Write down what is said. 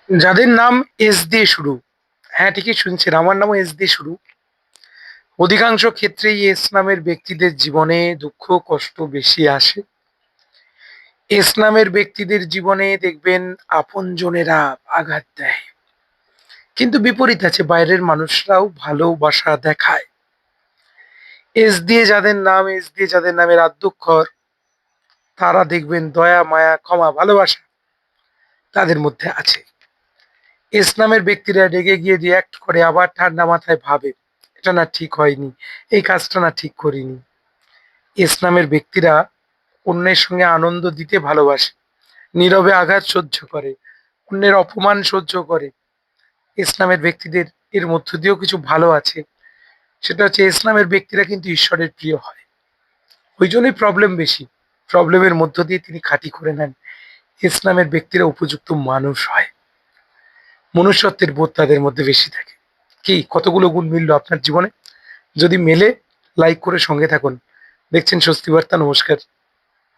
যাদের নাম এস দিয়ে শুরু, হ্যাঁ ঠিকই শুনছেন, আমার নামও এস দিয়ে শুরু। অধিকাংশ ক্ষেত্রেই এস নামের ব্যক্তিদের জীবনে দুঃখ কষ্ট বেশি আসে। এস নামের ব্যক্তিদের জীবনে দেখবেন আপনজনেরা আঘাত দেয়, কিন্তু বিপরীত আছে, বাইরের মানুষরাও ভালোবাসা দেখায়। এস দিয়ে যাদের নামের আদ্যক্ষর, তারা দেখবেন দয়া মায়া ক্ষমা ভালোবাসা তাদের মধ্যে আছে। এস নামের ব্যক্তিরা রেগে গিয়ে রিয়াক্ট করে, আবার ঠান্ডা মাথায় ভাবে এটা না ঠিক হয়নি, এই কাজটা না ঠিক করিনি। এস নামের ব্যক্তিরা অন্যের সঙ্গে আনন্দ দিতে ভালোবাসে, নীরবে আঘাত সহ্য করে, অন্যের অপমান সহ্য করে। এস নামের ব্যক্তিদের এর মধ্য দিয়েও কিছু ভালো আছে, সেটা হচ্ছে এস নামের ব্যক্তিরা কিন্তু ঈশ্বরের প্রিয় হয়। ওই জন্যই প্রবলেম বেশি, প্রবলেমের মধ্য দিয়ে তিনি খাঁটি করে নেন। এস নামের ব্যক্তিরা উপযুক্ত মানুষ হয়, মনুষ্যত্বের বোধ তাদের মধ্যে বেশি থাকে। কি কতগুলো গুণ মিললো আপনার জীবনে? যদি মেলে, লাইক করে সঙ্গে থাকুন। দেখছেন স্বস্তি বার্তা। নমস্কার।